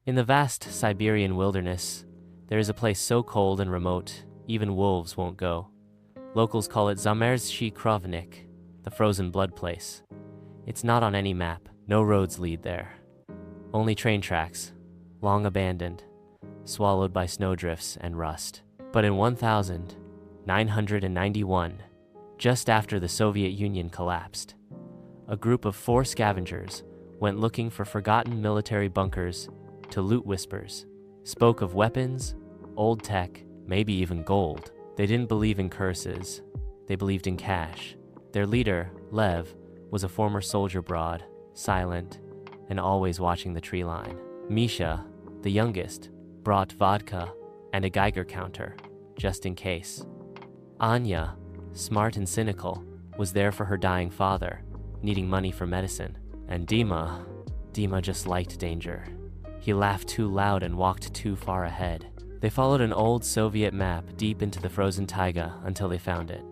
In the vast Siberian wilderness, there is a place so cold and remote, even wolves won't go. Locals call it Zamerzhyi Krovnik, the frozen blood place. It's not on any map, no roads lead there. Only train tracks, long abandoned, swallowed by snowdrifts and rust. But in 1991, just after the Soviet Union collapsed, a group of 4 scavengers went looking for forgotten military bunkers to loot whispers, spoke of weapons, old tech, maybe even gold. They didn't believe in curses, they believed in cash. Their leader, Lev, was a former soldier broad, silent, and always watching the tree line. Misha, the youngest, brought vodka and a Geiger counter, just in case. Anya, smart and cynical, was there for her dying father, needing money for medicine. And Dima just liked danger. He laughed too loud and walked too far ahead. They followed an old Soviet map deep into the frozen taiga until they found it.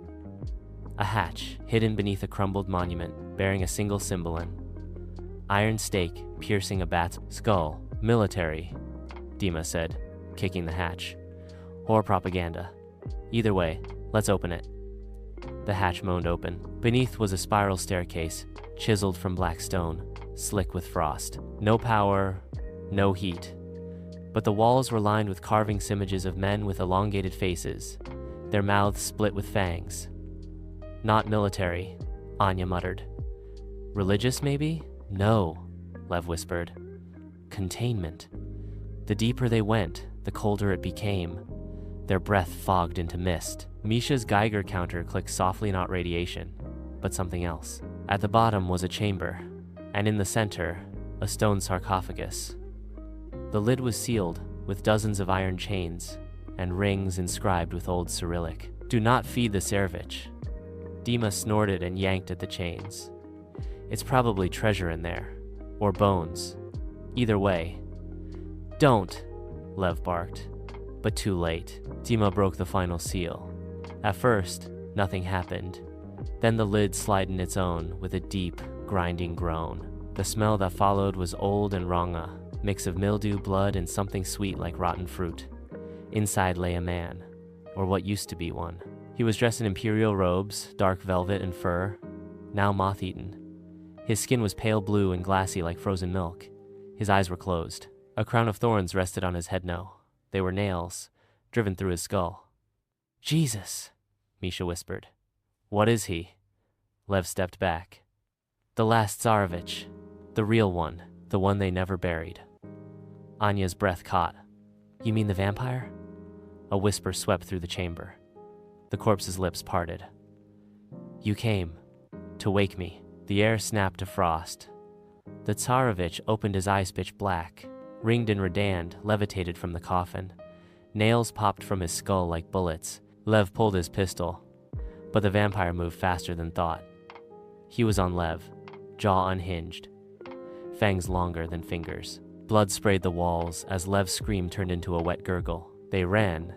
A hatch hidden beneath a crumbled monument bearing a single symbol in iron stake piercing a bat's skull. Military, Dima said, kicking the hatch. Or propaganda. Either way, let's open it. The hatch moaned open. Beneath was a spiral staircase, chiseled from black stone, slick with frost. No power, no heat. But the walls were lined with carvings, images of men with elongated faces, their mouths split with fangs. Not military, Anya muttered. Religious, maybe? No, Lev whispered. Containment. The deeper they went, the colder it became. Their breath fogged into mist. Misha's Geiger counter clicked softly, not radiation, but something else. At the bottom was a chamber, and in the center, a stone sarcophagus. The lid was sealed with dozens of iron chains and rings inscribed with old Cyrillic. Do not feed the Tsarevich. Dima snorted and yanked at the chains. It's probably treasure in there, or bones. Either way. Don't, Lev barked, but too late. Dima broke the final seal. At first, nothing happened. Then the lid slid in its own with a deep, grinding groan. The smell that followed was old and ranga, mix of mildew, blood, and something sweet like rotten fruit. Inside lay a man, or what used to be one. He was dressed in imperial robes, dark velvet and fur, now moth-eaten. His skin was pale blue and glassy like frozen milk. His eyes were closed. A crown of thorns rested on his head now. They were nails, driven through his skull. Jesus, Misha whispered. What is he? Lev stepped back. The last Tsarevich, the real one, the one they never buried. Anya's breath caught. You mean the vampire? A whisper swept through the chamber. The corpse's lips parted. You came to wake me. The air snapped to frost. The Tsarevich opened his eyes pitch black, ringed and redanned, levitated from the coffin. Nails popped from his skull like bullets. Lev pulled his pistol, but the vampire moved faster than thought. He was on Lev, jaw unhinged, fangs longer than fingers. Blood sprayed the walls as Lev's scream turned into a wet gurgle. They ran.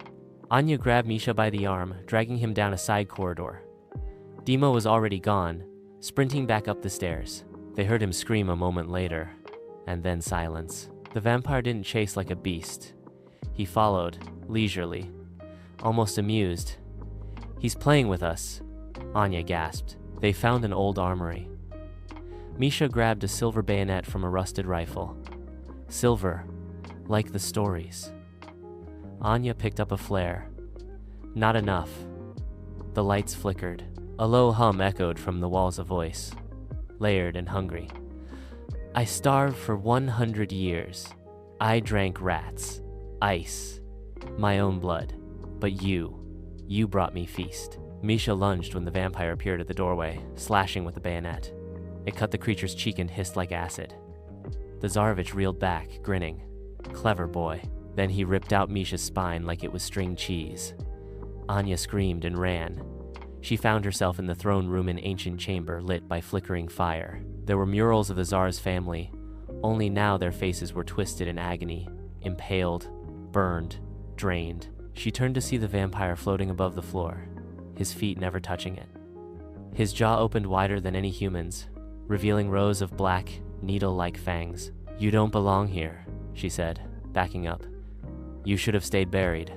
Anya grabbed Misha by the arm, dragging him down a side corridor. Dima was already gone, sprinting back up the stairs. They heard him scream a moment later, and then silence. The vampire didn't chase like a beast. He followed, leisurely, almost amused. He's playing with us, Anya gasped. They found an old armory. Misha grabbed a silver bayonet from a rusted rifle. Silver, like the stories. Anya picked up a flare. Not enough. The lights flickered. A low hum echoed from the walls, a voice, layered and hungry. I starved for 100 years. I drank rats, ice, my own blood. But you brought me feast. Misha lunged when the vampire appeared at the doorway, slashing with the bayonet. It cut the creature's cheek and hissed like acid. The Tsarevich reeled back, grinning. Clever boy. Then he ripped out Misha's spine like it was string cheese. Anya screamed and ran. She found herself in the throne room, an ancient chamber lit by flickering fire. There were murals of the Tsar's family, only now their faces were twisted in agony, impaled, burned, drained. She turned to see the vampire floating above the floor, his feet never touching it. His jaw opened wider than any human's, revealing rows of black, needle-like fangs. You don't belong here, she said, backing up. You should have stayed buried.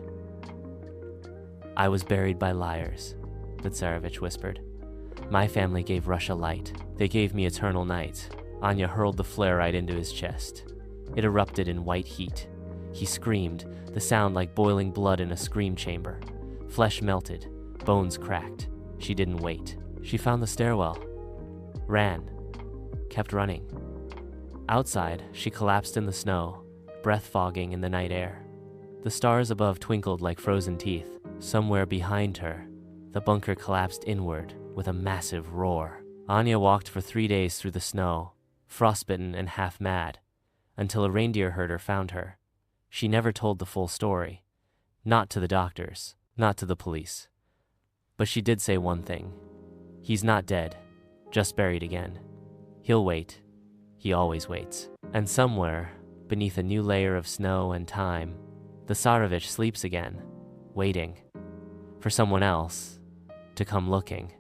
I was buried by liars, the Tsarevich whispered. My family gave Russia light. They gave me eternal night. Anya hurled the flare right into his chest. It erupted in white heat. He screamed, the sound like boiling blood in a scream chamber. Flesh melted, bones cracked. She didn't wait. She found the stairwell, ran, kept running. Outside, she collapsed in the snow, breath fogging in the night air. The stars above twinkled like frozen teeth. Somewhere behind her, the bunker collapsed inward with a massive roar. Anya walked for 3 days through the snow, frostbitten and half mad, until a reindeer herder found her. She never told the full story. Not to the doctors, not to the police. But she did say one thing. He's not dead, just buried again. He'll wait. He always waits. And somewhere, beneath a new layer of snow and time, the Tsarevich sleeps again, waiting for someone else to come looking.